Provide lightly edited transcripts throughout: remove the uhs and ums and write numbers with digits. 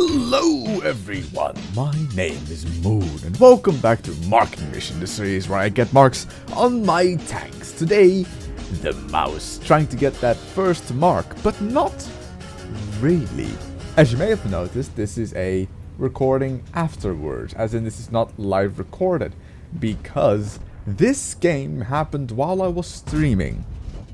Hello everyone, my name is Moon and welcome back to Marking Mission, the series where I get marks on my tanks. Today, the mouse, trying to get that first mark, but not really. As you may have noticed, this is a recording afterwards, as in this is not live recorded, because this game happened while I was streaming.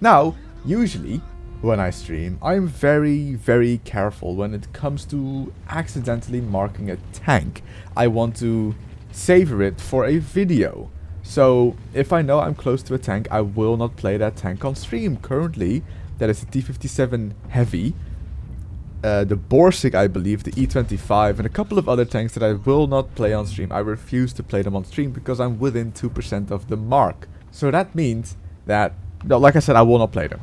Now, usually, when I stream, I'm very careful when it comes to accidentally marking a tank. I want to savor it for a video. So if I know I'm close to a tank, I will not play that tank on stream. Currently, that is the T-57 Heavy, the Borsig, I believe, the E-25, and a couple of other tanks that I will not play on stream. I refuse to play them on stream because I'm within 2% of the mark. So that means that, like I said, I will not play them.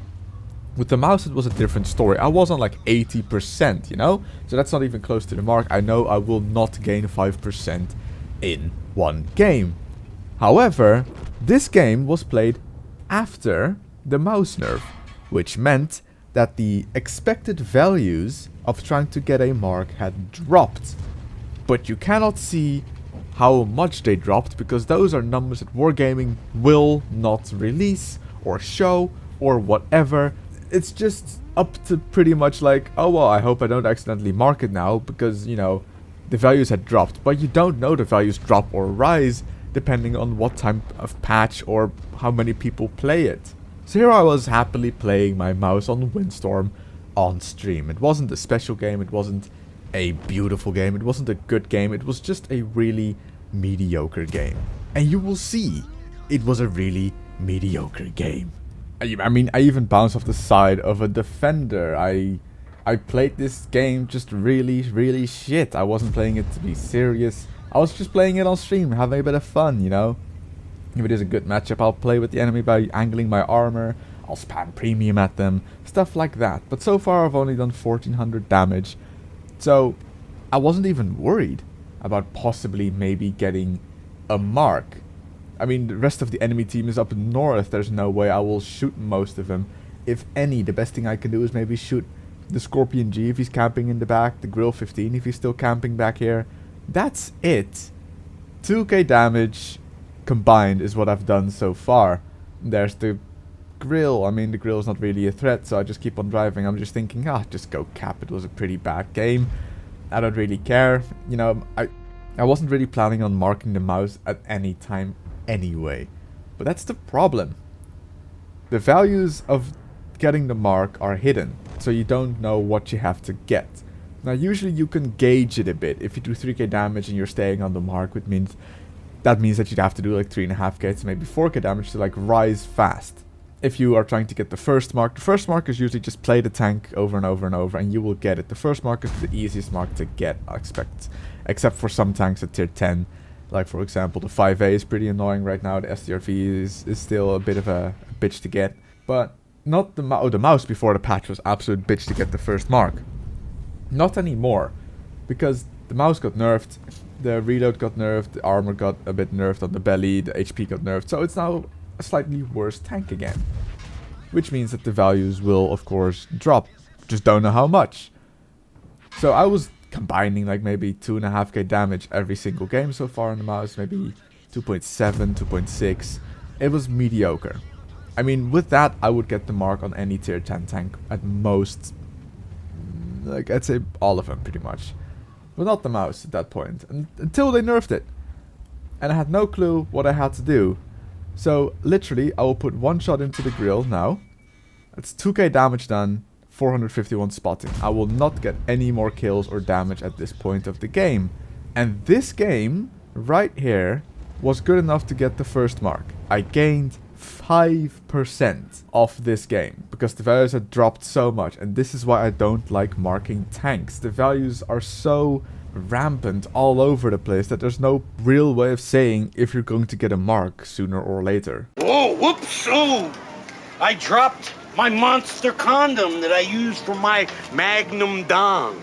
With the mouse, it was a different story. I was on like 80%, you know? So that's not even close to the mark. I know I will not gain 5% in one game. However, this game was played after the mouse nerf, which meant that the expected values of trying to get a mark had dropped. But you cannot see how much they dropped because those are numbers that Wargaming will not release or show or whatever. It's just up to pretty much like, oh well, I hope I don't accidentally mark it now because, you know, the values had dropped. But you don't know the values drop or rise depending on what type of patch or how many people play it. So here I was happily playing my mouse on Windstorm on stream. It wasn't a special game, it wasn't a beautiful game, it wasn't a good game, it was just a really mediocre game. And you will see, it was a really mediocre game. I mean, I even bounced off the side of a defender. I played this game just really shit. I wasn't playing it to be serious. I was just playing it on stream, having a bit of fun, you know. If it is a good matchup, I'll play with the enemy by angling my armor. I'll spam premium at them, stuff like that. But so far, I've only done 1400 damage. So, I wasn't even worried about possibly maybe getting a mark. I mean, the rest of the enemy team is up north. There's no way I will shoot most of them. If any, the best thing I can do is maybe shoot the Scorpion G if he's camping in the back. The Grill 15 if he's still camping back here. That's it. 2k damage combined is what I've done so far. There's the Grill. I mean, the Grill is not really a threat, so I just keep on driving. I'm just thinking, just go cap. It was a pretty bad game. I don't really care. You know, I wasn't really planning on marking the mouse at any time anyway, but that's the problem. The values of getting the mark are hidden, so you don't know what you have to get. Now usually you can gauge it a bit. If you do 3k damage and you're staying on the mark, which means that you'd have to do like 3.5k to maybe 4k damage to like rise fast. If you are trying to get the first mark is usually just play the tank over and over and over and you will get it. The first mark is the easiest mark to get, I expect, except for some tanks at tier 10. Like, for example, the 5A is pretty annoying right now. The STRV is still a bit of a bitch to get. But not the mouse before the patch was absolute bitch to get the first mark. Not anymore. Because the mouse got nerfed. The reload got nerfed. The armor got a bit nerfed on the belly. The HP got nerfed. So it's now a slightly worse tank again. Which means that the values will, of course, drop. Just don't know how much. So I was combining like maybe 2.5k damage every single game so far on the mouse, maybe 2.7, 2.6. It was mediocre. I mean, with that, I would get the mark on any tier 10 tank at most. Like, I'd say all of them pretty much. But not the mouse at that point, until they nerfed it. And I had no clue what I had to do. So, literally, I will put one shot into the Grill now. That's 2k damage done. 451 spotting. I will not get any more kills or damage at this point of the game. And this game, right here, was good enough to get the first mark. I gained 5% off this game because the values had dropped so much. And this is why I don't like marking tanks. The values are so rampant all over the place that there's no real way of saying if you're going to get a mark sooner or later. Whoa, whoops, oh! I dropped my monster condom that I used for my Magnum Dong.